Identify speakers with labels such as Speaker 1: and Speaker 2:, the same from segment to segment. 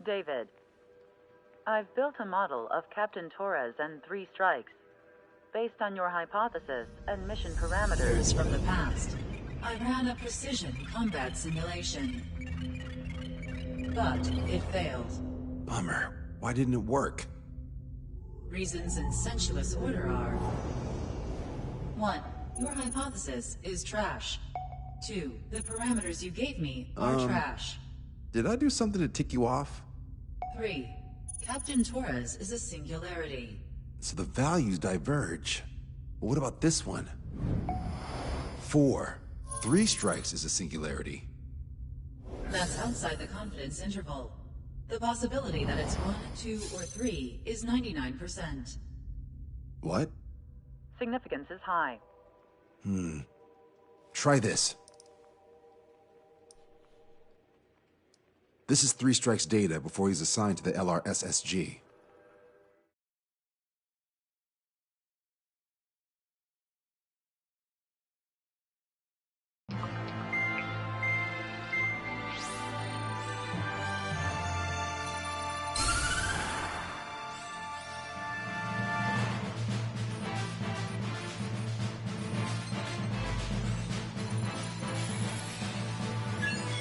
Speaker 1: David. I've built a model of Captain Torres and 3 strikes. Based on your hypothesis and mission parameters
Speaker 2: from the past, I ran a precision combat simulation. But it failed.
Speaker 3: Bummer. Why didn't it work?
Speaker 2: Reasons in sensuous order are: 1. Your hypothesis is trash. 2. The parameters you gave me are trash.
Speaker 3: Did I do something to tick you off?
Speaker 2: 3. Captain Torres is a singularity.
Speaker 3: So the values diverge. But what about this one? 4. 3 strikes is a singularity.
Speaker 2: That's outside the confidence interval. The possibility that it's 1, 2, or 3 is 99%.
Speaker 3: What?
Speaker 1: significance is high.
Speaker 3: Try this. This is 3 Strike's data before he's assigned to the LRSSG.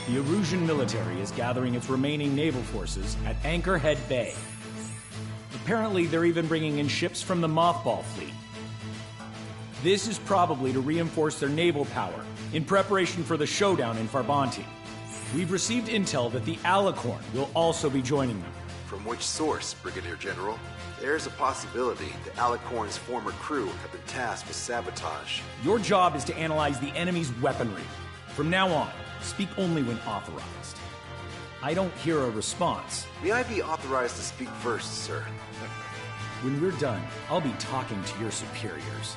Speaker 4: The Erusian military is gathering its remaining naval forces at Anchorhead Bay. Apparently, they're even bringing in ships from the Mothball fleet. This is probably to reinforce their naval power in preparation for the showdown in Farbanti. We've received intel that the Alicorn will also be joining them.
Speaker 3: From which source, Brigadier General? There's a possibility the Alicorn's former crew have been tasked with sabotage.
Speaker 4: Your job is to analyze the enemy's weaponry. From now on, speak only when authorized. I don't hear a response.
Speaker 3: May I be authorized to speak first, sir?
Speaker 4: When we're done, I'll be talking to your superiors.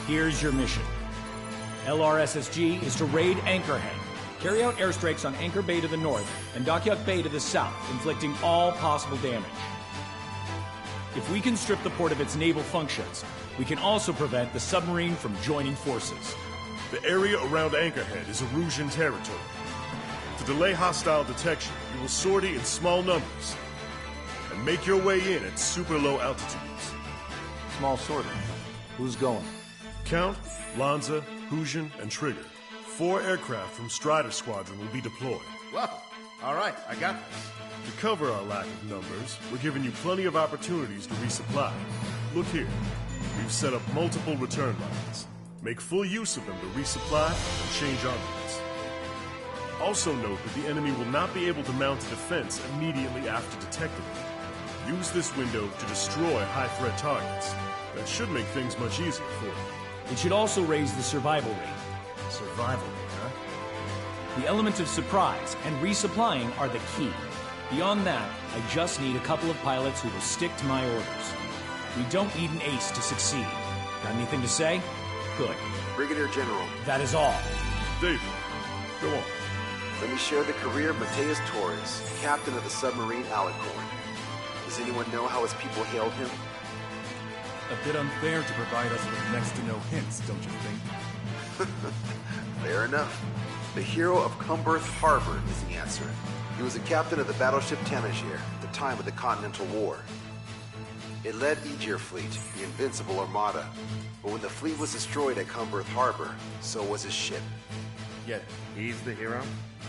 Speaker 4: Here's your mission. LRSSG is to raid Anchorhead, carry out airstrikes on Anchor Bay to the north and Dockyuk Bay to the south, inflicting all possible damage. If we can strip the port of its naval functions, we can also prevent the submarine from joining forces.
Speaker 5: The area around Anchorhead is Erusian territory. To delay hostile detection, you will sortie in small numbers and make your way in at super low altitudes.
Speaker 6: Small sortie. Who's going?
Speaker 5: Count, Lanza, Hujan, and Trigger. 4 aircraft from Strider Squadron will be deployed.
Speaker 6: Well, all right, I got this.
Speaker 5: To cover our lack of numbers, we're giving you plenty of opportunities to resupply. Look here. We've set up multiple return lines. Make full use of them to resupply and change armaments. Also note that the enemy will not be able to mount a defense immediately after detecting them. Use this window to destroy high-threat targets. That should make things much easier for you.
Speaker 4: It should also raise the survival rate.
Speaker 6: Survival rate, huh?
Speaker 4: The element of surprise and resupplying are the key. Beyond that, I just need a couple of pilots who will stick to my orders. We don't need an ace to succeed. Got anything to say? Good.
Speaker 3: Brigadier General.
Speaker 4: That is all.
Speaker 5: David, go on.
Speaker 3: Let me share the career of Mateus Torres, captain of the submarine Alicorn. Does anyone know how his people hailed him?
Speaker 6: A bit unfair to provide us with next to no hints, don't you think?
Speaker 3: Fair enough. The hero of Cumberth Harbor is the answer. He was a captain of the battleship Tanager at the time of the Continental War. It led Aegir Fleet, the Invincible Armada. But when the fleet was destroyed at Cumberth Harbor, so was his ship.
Speaker 6: Yet, he's the hero?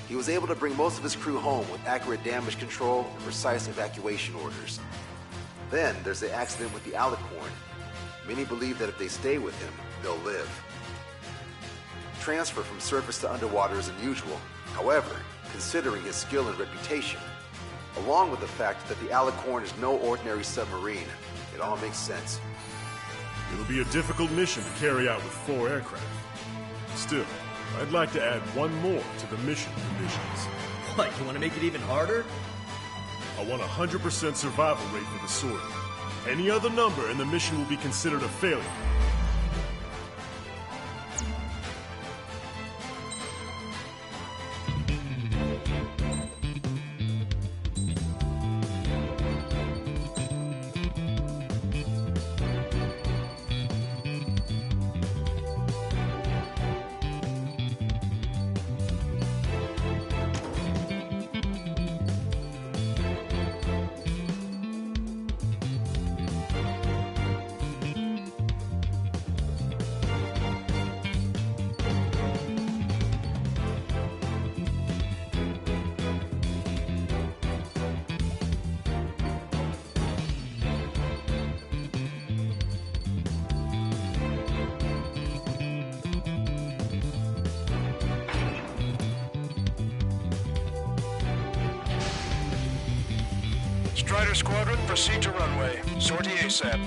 Speaker 3: He was able to bring most of his crew home with accurate damage control and precise evacuation orders. Then there's the accident with the Alicorn. Many believe that if they stay with him, they'll live. Transfer from surface to underwater is unusual. However, considering his skill and reputation, along with the fact that the Alicorn is no ordinary submarine, it all makes sense.
Speaker 5: It'll be a difficult mission to carry out with 4 aircraft. Still, I'd like to add one more to the mission conditions.
Speaker 7: What, you want to make it even harder?
Speaker 5: I want 100% survival rate for the sortie. Any other number and the mission will be considered a failure.
Speaker 8: Strider Squadron, proceed to runway. Sortie ASAP.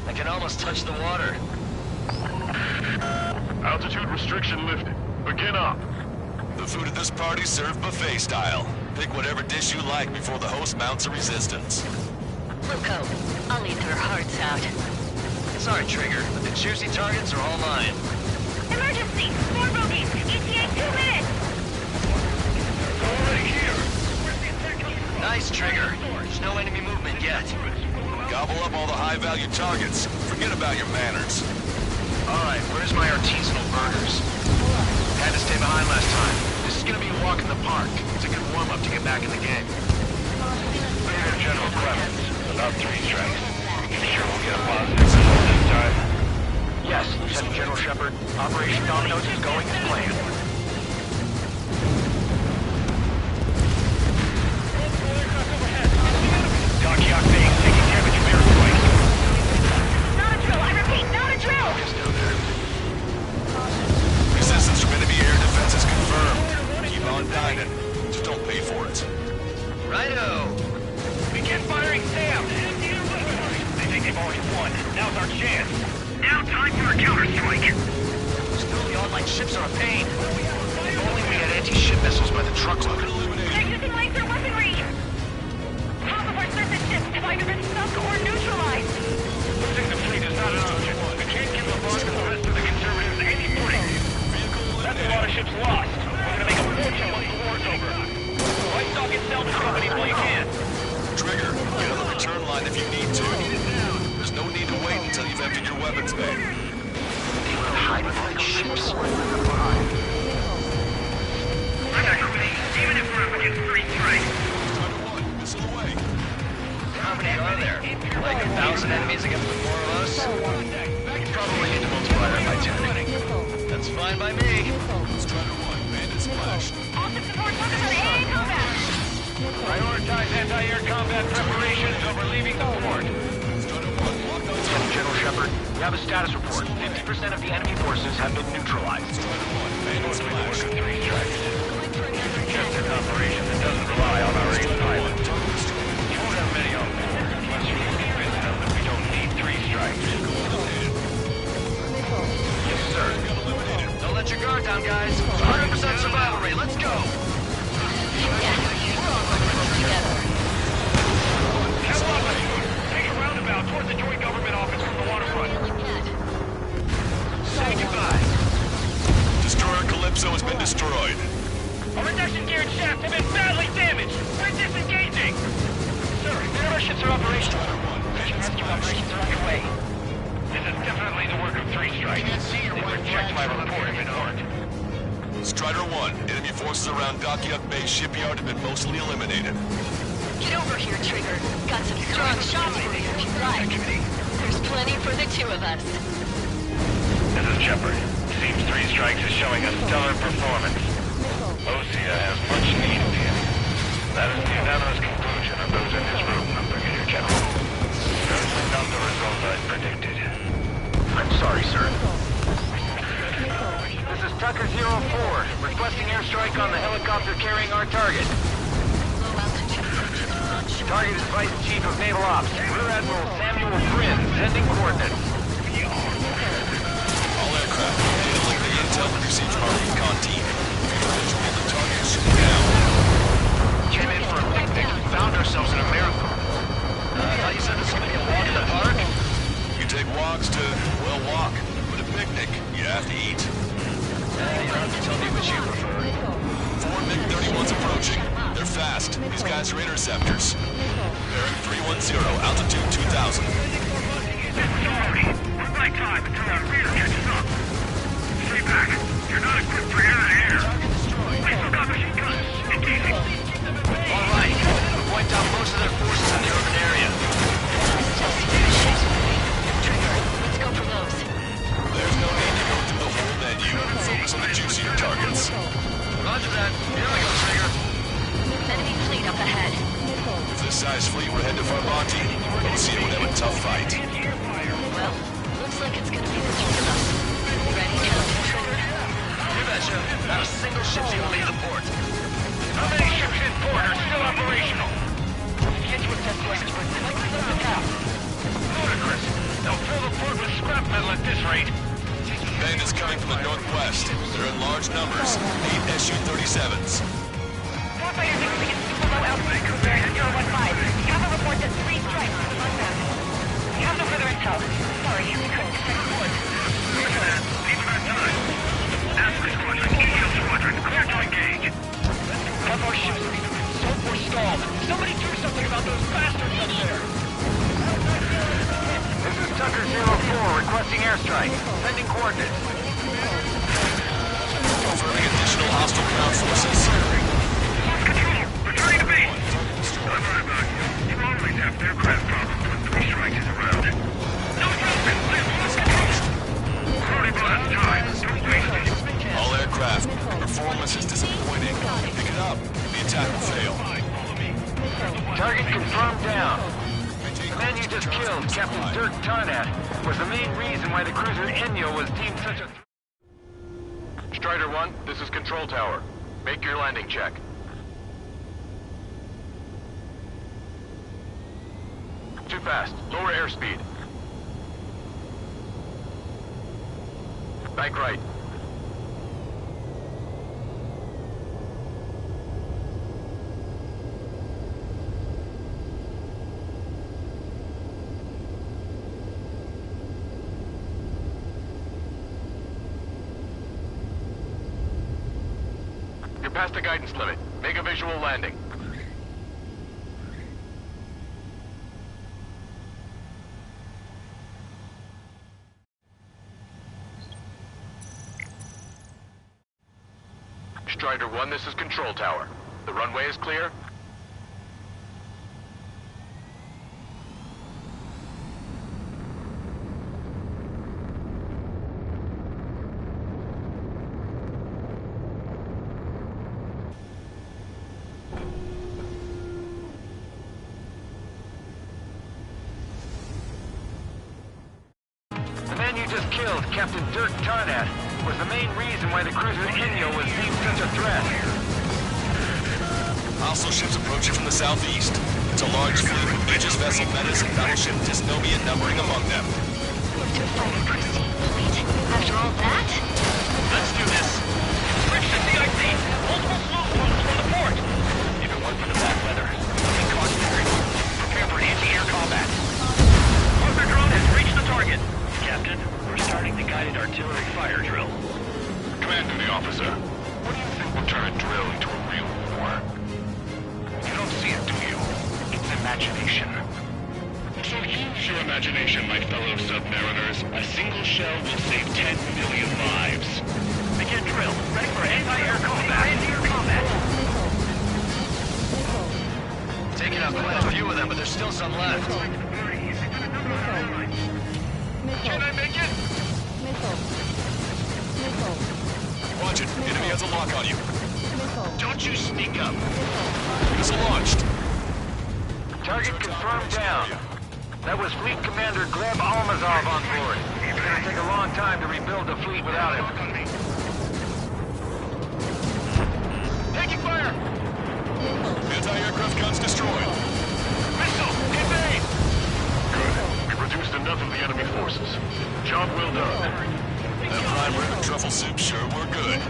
Speaker 9: I can almost touch the water.
Speaker 5: Altitude restriction lifted. Begin up.
Speaker 10: The food at this party's served buffet style. Pick whatever dish you like before the host mounts a resistance.
Speaker 9: Luco, I'll eat their hearts out. Sorry, Trigger, but the juicy targets are all mine.
Speaker 11: Emergency! 4 bogeys! ETA 2 minutes!
Speaker 8: Already here!
Speaker 9: Nice, Trigger. There's no enemy movement yet.
Speaker 10: Gobble up all the high-value targets. Forget about your manners.
Speaker 8: Alright, where's my artisanal burgers? Had to stay behind last time. This is gonna be a walk in the park. It's a good warm-up to get back in the game. Major General Clemens, about 3 strikes. You sure we'll get a positive result this time? Yes, Lieutenant General Shepard. Operation Dominoes is going as planned. Dockyak Bay taking damage from airstrikes.
Speaker 11: Not a drill, I repeat, not a drill!
Speaker 8: Focus down there.
Speaker 10: Resistance from enemy air defense is confirmed. Keep on dining. Just don't pay for it.
Speaker 9: Righto!
Speaker 8: Begin firing Sam! They think they've already won. Now's our chance. Now time for a counterstrike.
Speaker 9: Still, the online ships are a pain.
Speaker 8: If only we had anti-ship missiles by the truckload.
Speaker 11: They're using laser weaponry! Half of our surface ships have either been sunk or neutralized!
Speaker 8: Losing the fleet is not an option. We can't give the Bond and the rest of the conservatives any footing. That's a lot of ships lost. We're gonna make a fortune once the war's over. White stock and salvage companies while you can.
Speaker 10: Trigger, get on the return line if you need to. There's no need to wait until you've emptied your weapons bay.
Speaker 8: They will hide behind ships. I'm not quitting, even if we're up against 3 strikes.
Speaker 10: Missile away.
Speaker 9: How many are there? Like 1,000 enemies against the 4 of us?
Speaker 8: You probably need to multiply that by 10.
Speaker 9: That's fine by me.
Speaker 10: Strider 1, bandit splashed.
Speaker 11: All ship support focus on AA combat!
Speaker 8: Prioritize anti-air combat preparations over leaving the port.
Speaker 10: Strider 1, lock on
Speaker 8: Lieutenant General Shepard, we have a status report. 50% of the enemy forces have been neutralized.
Speaker 10: Strider 1, bandit splashed.
Speaker 8: 3 strikes. Just an operation that doesn't rely on our aim pilot. You won't have many of them, unless you can convince them that we don't need 3 strikes. Yes, sir.
Speaker 9: Don't let your guard down, guys. 100% survival rate. Let's go.
Speaker 8: Take a roundabout towards the Joint Government Office from the waterfront.
Speaker 9: Say goodbye.
Speaker 10: Destroyer Calypso has been destroyed.
Speaker 8: Our reduction gear and shaft have been badly damaged. We're disengaging. Sir, none of our ships are operational. Mission rescue operations are underway. This is definitely the work of 3 strikes. They reject my report if it aren't.
Speaker 10: Strider 1, enemy forces around Dockyak Bay shipyard have been mostly eliminated.
Speaker 12: Get over here, Trigger. Got some strong shots for you if you like. There's plenty for the 2 of us.
Speaker 8: This is Shepard. Seems 3 strikes is showing a stellar performance. Osea has much need of him. That is the unanimous conclusion of those in this room, Brigadier General. Certainly not the result I predicted. I'm sorry, sir. This is Tucker 04, requesting airstrike on the helicopter carrying our target.
Speaker 12: Low altitude approach to launch.
Speaker 8: Target is Vice Chief of Naval Ops, Rear Admiral Samuel Bryn, sending coordinates.
Speaker 10: All aircraft, data link the intel and receive from our recon team. Control the target is shooting down.
Speaker 8: Came in for a picnic and found ourselves in a miracle.
Speaker 9: I thought you said this was going to be a walk in the park?
Speaker 10: You take walks to, well, walk. But a picnic, you have to eat.
Speaker 9: You don't have to tell me what you prefer.
Speaker 10: 4 MiG-31s approaching. They're fast. These guys are interceptors. Bearing 310, altitude 2,000.
Speaker 8: Sorry, we're by time until our rear catches up. Stay back. You're not equipped for air-to-air. We still got machine guns. Engaging.
Speaker 9: All right. We'll point down most of their forces in the urban area.
Speaker 10: tough fight.
Speaker 12: Well, looks like it's gonna be the three of us. Ready, Captain Trigger?
Speaker 8: You betcha. Not a single ship's gonna leave the port. How many ships in port are still operational? Can't you attest to experts? Like to the cap. Ludicrous. They'll fill the port with scrap metal at this rate.
Speaker 10: Bandits coming from the northwest. They're in large numbers. 8 Su-57s.
Speaker 11: Warfighter moving in super low altitude cruiser 015. You have a report that 3 strikes on the unmanned. You have no further intel. Sorry, we couldn't detect the port.
Speaker 8: Roger that. Leave it on time. Alpha Squadron, EAF Squadron, clear to engage. One of our ships are either soaked or stalled. Somebody do something about those bastards up there. This is Tucker 04 requesting airstrike. Sending coordinates.
Speaker 10: Confirming additional hostile ground forces.
Speaker 8: Control, returning to base. I'm right about you. You always have aircraft problems when 3 strikes is around. No movement, please lose control. Already bought us time. Don't waste it.
Speaker 10: All aircraft. Performance is disappointing. Pick it up. The attack will fail.
Speaker 8: Target confirmed down. The man you just killed, Captain Dirk Tarnat, was the main reason why the cruiser Enyo was deemed such a... Strider 1, this is Control Tower. Make your landing check. Too fast. Lower airspeed. Bank right. You're past the guidance limit. Make a visual landing. Strider 1, this is Control Tower. The runway is clear. The man you just killed, Captain Dirk Tarnat, was the main reason why the cruiser Enyo was deemed such a threat.
Speaker 10: Hostile ships approaching from the southeast. It's a large fleet with Aegis vessel Metas and battleship Dysnomia numbering among them.
Speaker 12: Into a fighter prestige fleet. After all that?
Speaker 8: Let's do this. Switch to CIC. Multiple slow floats from the port. If it weren't for the bad weather, be cautionary. Prepare for anti-air combat. Arthur drone has reached the target. Captain, we're starting the guided artillery fire drill. Command to the officer. What do you think will turn a drill into a real war? You don't see it, do you? It's imagination. So use your imagination, my fellow submariners. A single shell will save 10 million lives. Begin drill. Ready for anti-air combat. Anti-air combat. Taking out quite a few of them, but there's still some left. Can I make it?
Speaker 10: Watch it. Enemy has a lock on you.
Speaker 8: Don't you sneak up.
Speaker 10: Missile launched.
Speaker 8: Target confirmed down. That was Fleet Commander Gleb Almazov on board. It's gonna take a long time to rebuild the fleet without him. Taking fire!
Speaker 10: Anti-aircraft guns destroyed.
Speaker 8: Missile! Hit main! Good. We've reduced enough of the enemy forces. Job well done.
Speaker 10: That prime rib and truffle soup sure were good.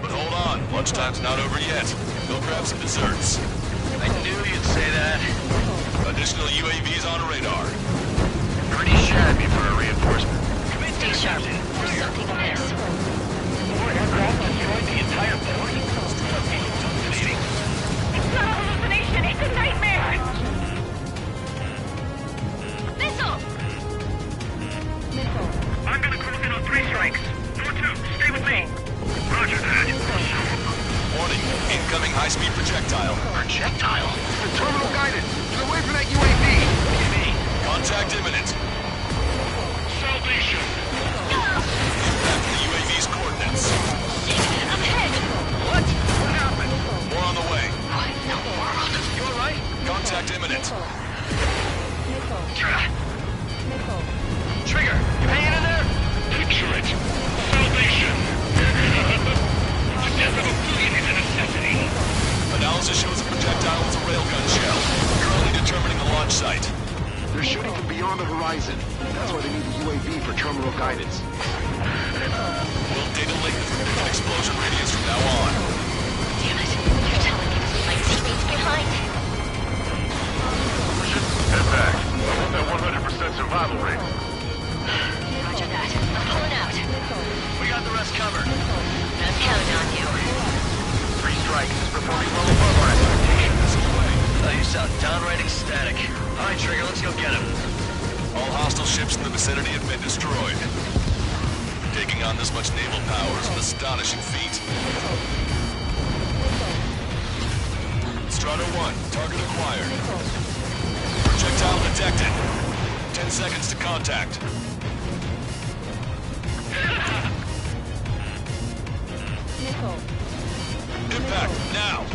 Speaker 10: But hold on, lunchtime's not over yet. Go grab some desserts.
Speaker 8: I knew you'd say that.
Speaker 10: Additional UAVs on radar.
Speaker 8: Pretty shabby for a reinforcement.
Speaker 12: Stay sharp. There's something amiss.
Speaker 8: More aircraft destroyed the entire port. Hallucinating.
Speaker 11: It's not a hallucination, it's a nightmare!
Speaker 12: Missile!
Speaker 8: I'm gonna close in on 3 strikes. Door 2, stay with me. Roger that.
Speaker 10: Warning, incoming high-speed projectile.
Speaker 8: Projectile? The terminal guided. Get away from that UAV. Give
Speaker 10: Contact imminent.
Speaker 8: Salvation.
Speaker 10: Impact the UAV's coordinates.
Speaker 12: I'm hit!
Speaker 8: What? What happened?
Speaker 10: More on the way.
Speaker 12: What in the world?
Speaker 8: You alright?
Speaker 10: Contact imminent.
Speaker 3: beyond the horizon. That's why they need the UAV for terminal guidance.
Speaker 10: We'll data link the predicted explosion radius from now on.
Speaker 12: Damn it. You're telling me to leave my teammates behind?
Speaker 8: Head back. I want that 100% survival rate.
Speaker 12: Roger that. I'm pulling out.
Speaker 8: We got the rest covered.
Speaker 12: I'm counting on you.
Speaker 8: 3 strikes is performing well above our expectations.
Speaker 9: Oh, you sound downright ecstatic. All right, Trigger, let's go get him.
Speaker 10: All hostile ships in the vicinity have been destroyed. Taking on this much naval power is an astonishing feat. Strata 1, target acquired. Projectile detected. 10 seconds to contact. Impact, now!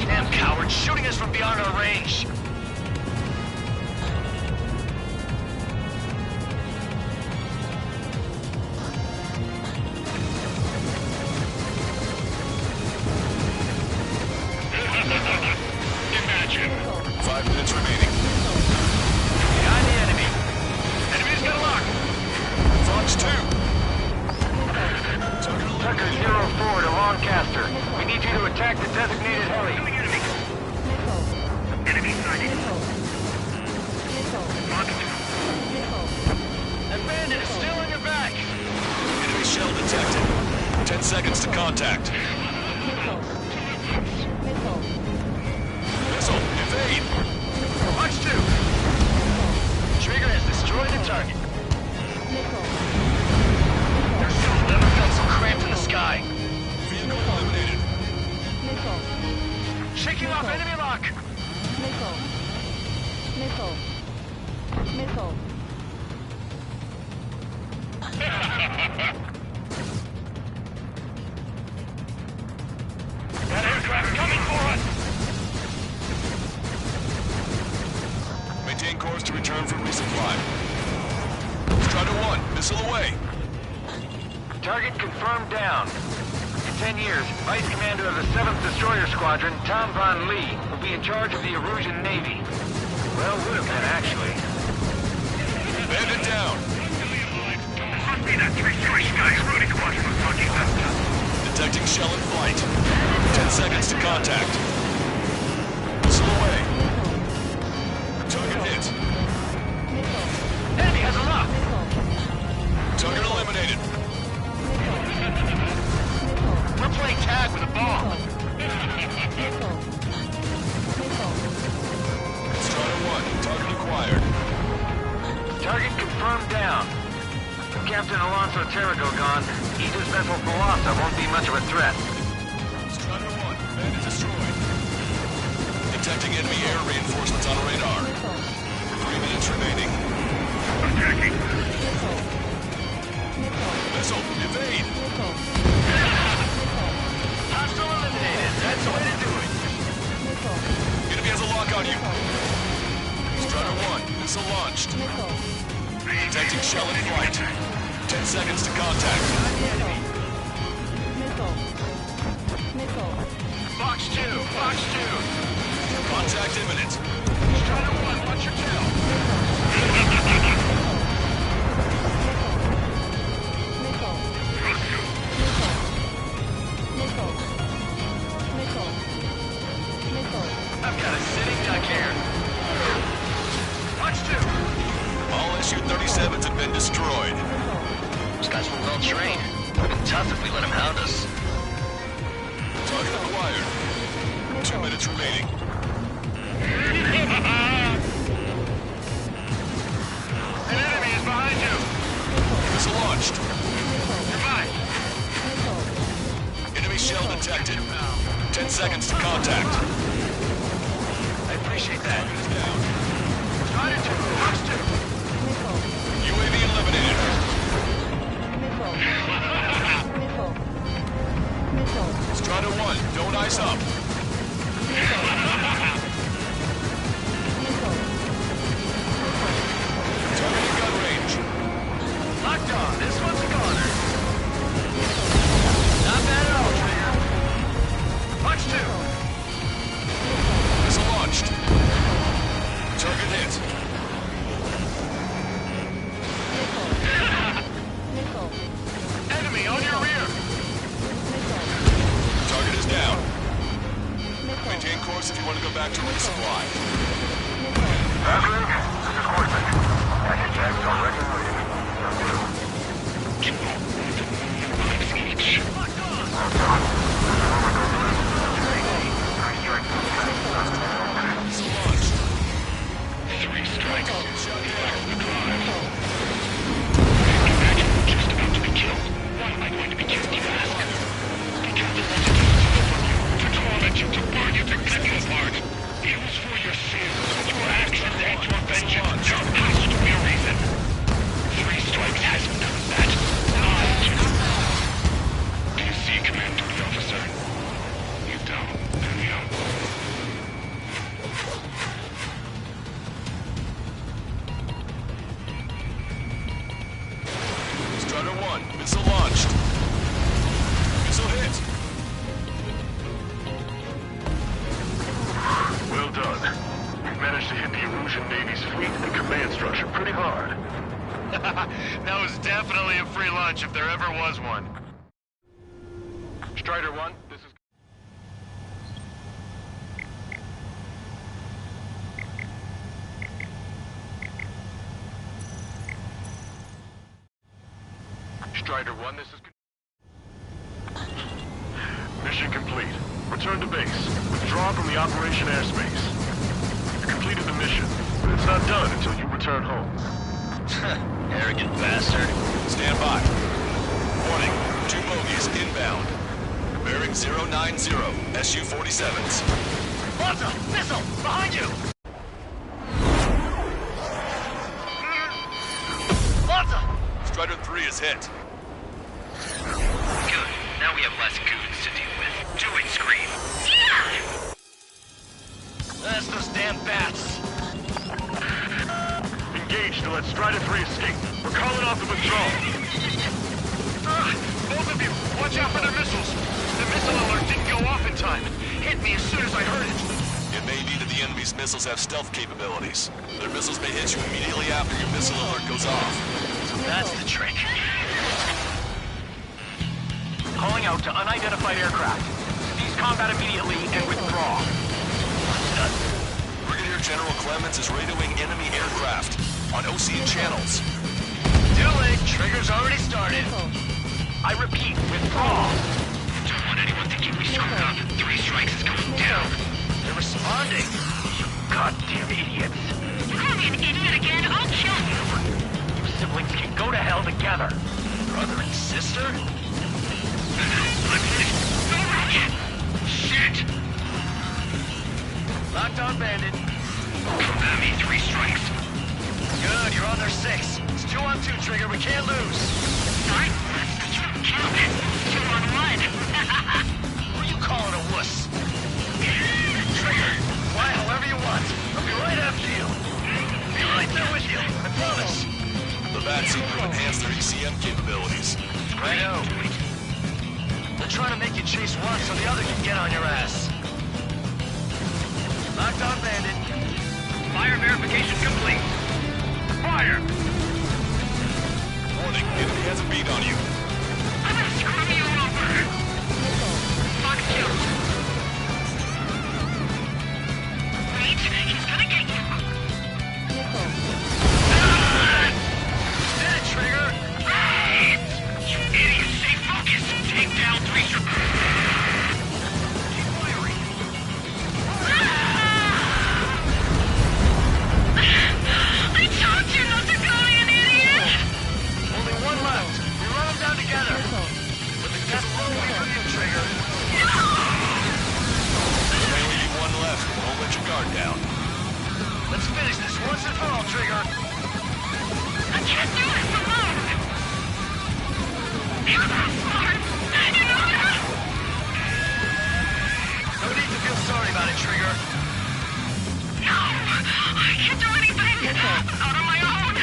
Speaker 8: Damn coward, shooting us from beyond our range. Imagine.
Speaker 10: 5 minutes remaining.
Speaker 8: Behind the enemy. Enemy's got a lock.
Speaker 10: Fox 2.
Speaker 8: Tucker 04 to Lancaster. We need you to attack the designated heli. Enemy sighted. That bandit is still in your back.
Speaker 10: Enemy shell detected. 10 seconds to contact. Missile, evade!
Speaker 8: Watch 2. Trigger has destroyed the target. Never felt so cramped in the sky.
Speaker 10: Vehicle eliminated.
Speaker 8: Shaking off enemy lock. That aircraft coming for us.
Speaker 10: Maintain course to return from resupply. Strata 1, missile away.
Speaker 8: Target confirmed down. In 10 years, Vice Commander of the 7th Destroyer Squadron, Tom Von Lee, will be in charge of the Erusian Navy. Well, would have been, actually.
Speaker 10: Bandit down.
Speaker 8: Must be that 3-choice guy Rudy Squadron was talking about.
Speaker 10: Detecting shell in flight. 10 seconds to contact. Missile away. Target hit.
Speaker 8: Enemy has a lock.
Speaker 10: Target eliminated.
Speaker 8: We're playing tag with a bomb.
Speaker 10: Strata 1, target acquired.
Speaker 8: Target confirmed down. With Captain Alonso Terrigo gone, Aegis vessel Thalassa won't be much of a threat.
Speaker 10: Strata 1, bandit destroyed. Detecting enemy air reinforcements on radar. 3 minutes remaining.
Speaker 8: Attacking.
Speaker 10: Missile, evade!
Speaker 8: Hostile eliminated. That's the way to do it.
Speaker 10: Enemy has a lock on you. Strata 1, missile launched. Detecting shell in flight. 10 seconds to contact.
Speaker 8: Fox 2, Fox 2.
Speaker 10: Contact imminent.
Speaker 8: Strata 1, watch your tail. I've got a sitting duck here. Watch 2.
Speaker 10: All Su-57s have been destroyed.
Speaker 9: Those guys were well trained. Would have been tough if we let them hound us.
Speaker 10: Target acquired. 2 minutes remaining.
Speaker 8: An enemy is behind you.
Speaker 10: Missile launched.
Speaker 8: Goodbye.
Speaker 10: Enemy shell detected. 10 seconds to contact.
Speaker 8: I appreciate that.
Speaker 10: Target is down.
Speaker 8: Strider 2, Fox 2.
Speaker 10: UAV eliminated. Strata 1, don't ice up. Target in gun range.
Speaker 8: Locked on. This one's a goner. Not bad at all, Trigger. Watch 2.
Speaker 10: Missile launched. fly.
Speaker 8: Patrick, this is Horseman. Package X on record for you.
Speaker 10: Three strikes.
Speaker 8: Imagine we're just about to be killed. Why am I going to be killed, you ask? Because the messages to torment you, to burn you, to cut you apart. It was for your sins, your actions, and your vengeance. There has to be a reason. Three strikes hasn't done that. Do you see, Command Duty Officer? You don't, do you?
Speaker 10: Strider 1, missile launched. Missile hit.
Speaker 8: Well done. You've managed to hit the Erusian Navy's fleet and command structure pretty hard.
Speaker 13: That was definitely a free lunch if there ever was one.
Speaker 8: Strider 1, this is... Strider 1, this is... Mission complete. Return to base. Withdraw from the Operation airspace. You completed the mission, but it's not done until you return home.
Speaker 10: Arrogant bastard. Stand by. Warning, 2 bogies inbound. Bearing 090, Su-57s.
Speaker 8: Launcher! Missile! Behind you! Launcher!
Speaker 10: Strider 3 is hit.
Speaker 9: Good. Now we have less goons to deal with. Do it, Scream.
Speaker 8: That's those damn bats. Engage to let Strider 3 escape. We're calling off the withdrawal.
Speaker 13: Both of you, watch out for their missiles. The missile alert didn't go off in time. Hit me as soon as I heard it.
Speaker 10: It may be that the enemy's missiles have stealth capabilities. Their missiles may hit you immediately after your missile alert goes off.
Speaker 9: So that's the trick.
Speaker 13: Calling out to unidentified aircraft. Cease combat immediately and withdraw.
Speaker 10: Brigadier General Clemens is radioing enemy aircraft on Ocean channels.
Speaker 9: Do it! Trigger's already started.
Speaker 13: I repeat, withdraw.
Speaker 9: Don't want anyone thinking we screwed up. 3 strikes is going down.
Speaker 13: They're responding. You goddamn idiots.
Speaker 11: You call me an idiot again, I'll kill you!
Speaker 13: You siblings can go to hell together.
Speaker 9: Brother and sister?
Speaker 11: I'm finished. Go Ratchet!
Speaker 9: Shit!
Speaker 13: Locked on bandit.
Speaker 9: Come at me, 3 strikes.
Speaker 13: Good, you're on their 6. It's 2 on 2, Trigger. We can't lose.
Speaker 11: Sorry? You don't count. 2 on 1.
Speaker 13: Who you calling a wuss? Trigger, fly however you want. I'll be right after you. Be right there with you. I promise.
Speaker 10: The bats seem to enhance their ECM capabilities.
Speaker 13: Righto. They're trying to make you chase one so the other can get on your ass. Locked on bandit.
Speaker 9: Fire verification complete.
Speaker 13: Fire!
Speaker 10: Warning, enemy has a beat on you.
Speaker 11: I'm gonna screw you over! Fuck you! Wait, he's gonna get you!
Speaker 13: Did it, Trigger!
Speaker 11: You idiot! Stay focused! Take down 3
Speaker 13: Keep firing.
Speaker 11: I told you not to call me an idiot!
Speaker 13: Only 1 left. We run them down together. But the gas will wait for you, Trigger.
Speaker 10: There may only be 1 left. Don't let your guard down.
Speaker 13: Let's finish this once and for all, Trigger.
Speaker 11: I can't do this alone! You're not smart! You know that?
Speaker 13: No need to feel sorry about it, Trigger.
Speaker 11: No! I can't do anything! Not on my own!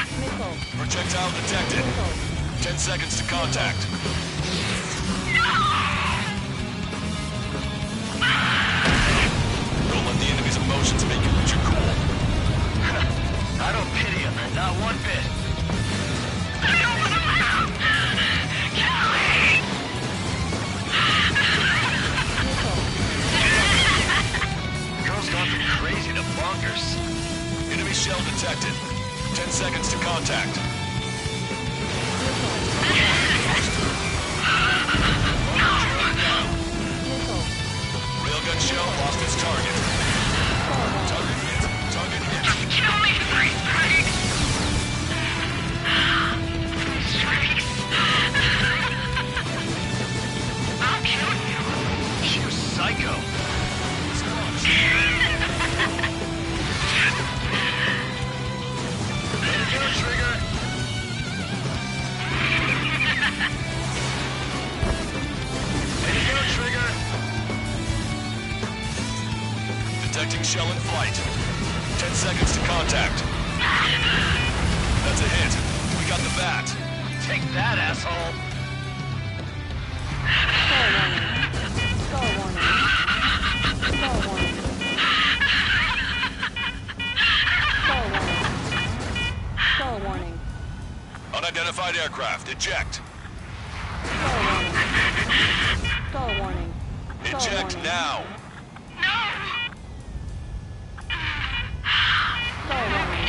Speaker 10: Projectile detected. 10 seconds to contact. Don't let the enemy's emotions make you lose your cool.
Speaker 13: I don't pity him, not one bit.
Speaker 11: I don't want to live! Kill me!
Speaker 13: Girl's gone from crazy to
Speaker 10: detected. 10 seconds to contact. Railgun shell lost its target. Target hit. Target hit.
Speaker 11: Kill me, three strikes! Strikes! I'll kill you!
Speaker 8: You psycho.
Speaker 10: There you go, Trigger. There you go, Trigger. Detecting shell in flight. 10 seconds to contact. That's a hit. We got the bat.
Speaker 8: Take that, asshole.
Speaker 12: Skull warning. Skull warning. Skull warning. Skull warning.
Speaker 10: Unidentified aircraft. Eject.
Speaker 12: Skull warning. Skull warning. Skull
Speaker 10: Eject
Speaker 12: warning.
Speaker 10: now.
Speaker 12: Skull warning.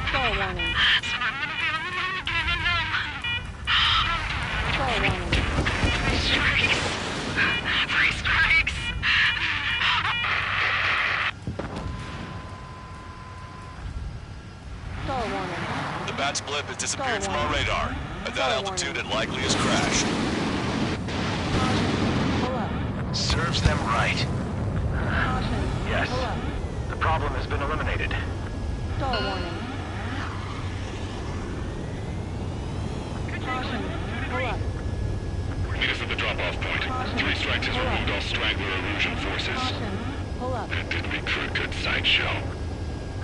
Speaker 12: Skull warning. Skull warning.
Speaker 11: Three strikes!
Speaker 12: Skull warning.
Speaker 10: The bat's blip has disappeared from
Speaker 12: Skull
Speaker 10: our
Speaker 12: warning.
Speaker 10: radar. At that
Speaker 12: Skull
Speaker 10: altitude,
Speaker 12: warning.
Speaker 10: it likely has crashed.
Speaker 12: Pull up.
Speaker 8: Serves them right.
Speaker 12: Caution.
Speaker 8: Yes.
Speaker 12: Pull up.
Speaker 8: The problem has been eliminated.
Speaker 12: Skull warning. Caution. Pull up.
Speaker 10: Meet us at the drop-off point. Three strikes has removed all straggler erosion forces.
Speaker 12: Caution. Pull up.
Speaker 10: That did recruit good sideshow.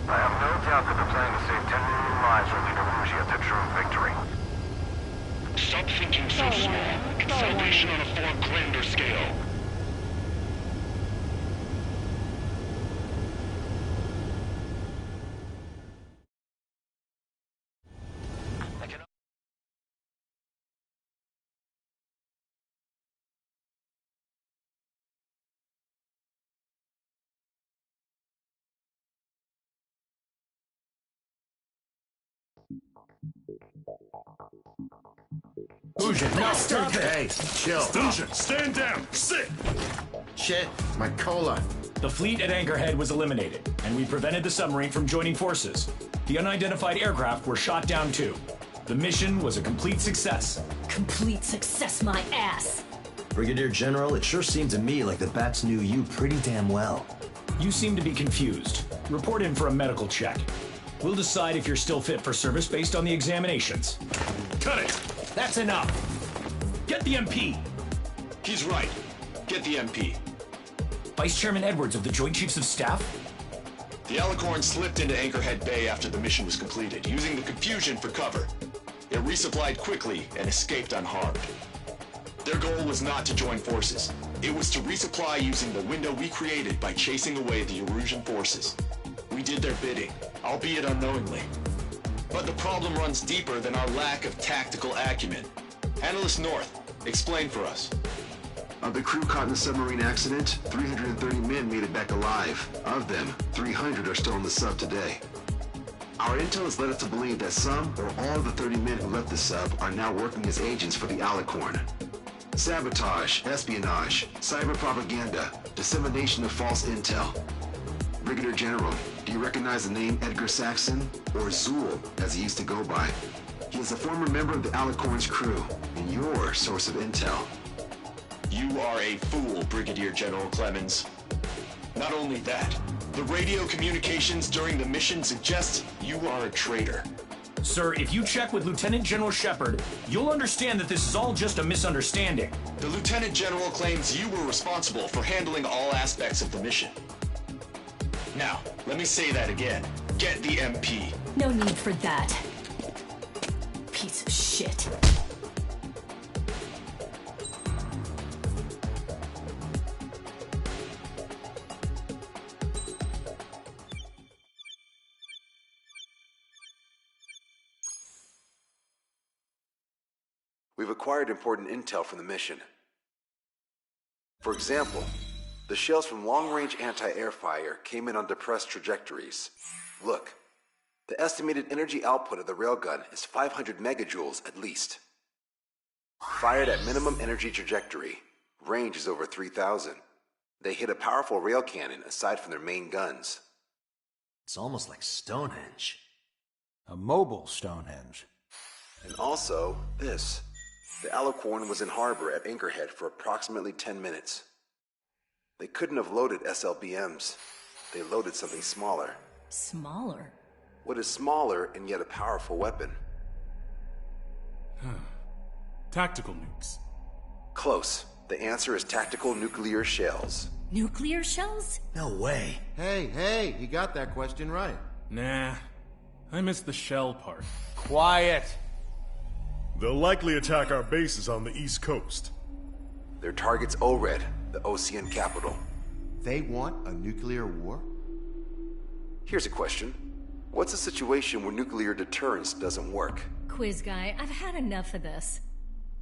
Speaker 8: I have no doubt that the plan to save 10 million lives will lead Erugia to true victory.
Speaker 10: Stop thinking so
Speaker 12: Skull
Speaker 10: small.
Speaker 12: warning.
Speaker 10: It's
Speaker 12: Skull
Speaker 10: salvation
Speaker 12: warning.
Speaker 10: on a far grander scale.
Speaker 3: Fusion, no, stop it! Hey, chill.
Speaker 5: Fusion, stand down! Sit!
Speaker 3: Shit, my cola.
Speaker 4: The fleet at Anchorhead was eliminated, and we prevented the submarine from joining forces. The unidentified aircraft were shot down too. The mission was a complete success.
Speaker 14: Complete success, my ass.
Speaker 7: Brigadier General, it sure seemed to me like the bats knew you pretty damn well.
Speaker 4: You seem to be confused. Report in for a medical check. We'll decide if you're still fit for service based on the examinations.
Speaker 5: Cut it!
Speaker 4: That's enough! Get the MP!
Speaker 10: He's right. Get the MP.
Speaker 4: Vice Chairman Edwards of the Joint Chiefs of Staff?
Speaker 10: The Alicorn slipped into Anchorhead Bay after the mission was completed, using the confusion for cover. It resupplied quickly and escaped unharmed. Their goal was not to join forces. It was to resupply using the window we created by chasing away the Erusian forces. We did their bidding, albeit unknowingly. But the problem runs deeper than our lack of tactical acumen. Analyst North, explain for us.
Speaker 3: Of the crew caught in the submarine accident, 330 men made it back alive. Of them, 300 are still on the sub today. Our intel has led us to believe that some or all of the 30 men who left the sub are now working as agents for the Alicorn. Sabotage, espionage, cyber propaganda, dissemination of false intel. Brigadier General, do you recognize the name Edgar Saxon, or Zool, as he used to go by? He is a former member of the Alicorn's crew, and your source of intel.
Speaker 10: You are a fool, Brigadier General Clemens. Not only that, the radio communications during the mission suggest you are a traitor.
Speaker 4: Sir, if you check with Lieutenant General Shepard, you'll understand that this is all just a misunderstanding.
Speaker 10: The Lieutenant General claims you were responsible for handling all aspects of the mission. Now, let me say that again. Get the MP.
Speaker 14: No need for that. Piece of shit.
Speaker 3: We've acquired important intel from the mission. For example, the shells from long-range anti-air fire came in on depressed trajectories. Look, The estimated energy output of the railgun is 500 megajoules at least. Fired at minimum energy trajectory, range is over 3,000. They hit a powerful rail cannon aside from their main guns.
Speaker 7: It's almost like Stonehenge.
Speaker 15: A mobile Stonehenge.
Speaker 3: And also, this. The Alicorn was in harbor at Anchorhead for approximately 10 minutes. They couldn't have loaded SLBMs. They loaded something smaller.
Speaker 14: Smaller?
Speaker 3: What is smaller and yet a powerful weapon?
Speaker 6: Tactical nukes.
Speaker 3: Close. The answer is tactical nuclear shells.
Speaker 14: Nuclear shells?
Speaker 7: No way.
Speaker 16: Hey, he got that question right.
Speaker 6: Nah, I missed the shell part.
Speaker 15: Quiet!
Speaker 5: They'll likely attack our bases on the East Coast.
Speaker 3: Their target's ORED, the Ocean capital.
Speaker 16: They want a nuclear war?
Speaker 3: Here's a question. What's a situation where nuclear deterrence doesn't work?
Speaker 14: Quiz guy, I've had enough of this.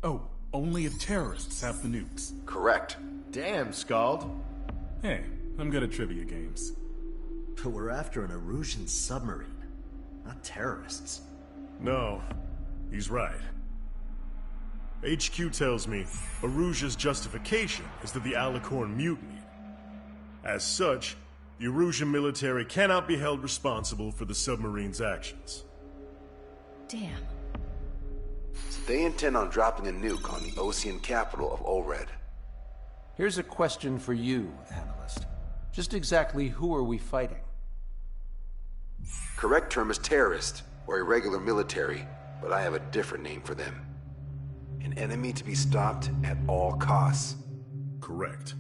Speaker 6: Oh, only if terrorists have the nukes.
Speaker 3: Correct.
Speaker 16: Damn, Scald.
Speaker 6: Hey, I'm good at trivia games.
Speaker 7: But we're after an Erusian submarine, not terrorists.
Speaker 5: No, he's right. HQ tells me Erusia's justification is that the Alicorn mutinied. As such, the Erusian military cannot be held responsible for the submarine's actions.
Speaker 14: Damn.
Speaker 3: So they intend on dropping a nuke on the Ocean capital of ORED.
Speaker 15: Here's a question for you, analyst. Just exactly who are we fighting?
Speaker 3: Correct term is terrorist, or irregular military, but I have a different name for them. An enemy to be stopped at all costs.
Speaker 5: Correct.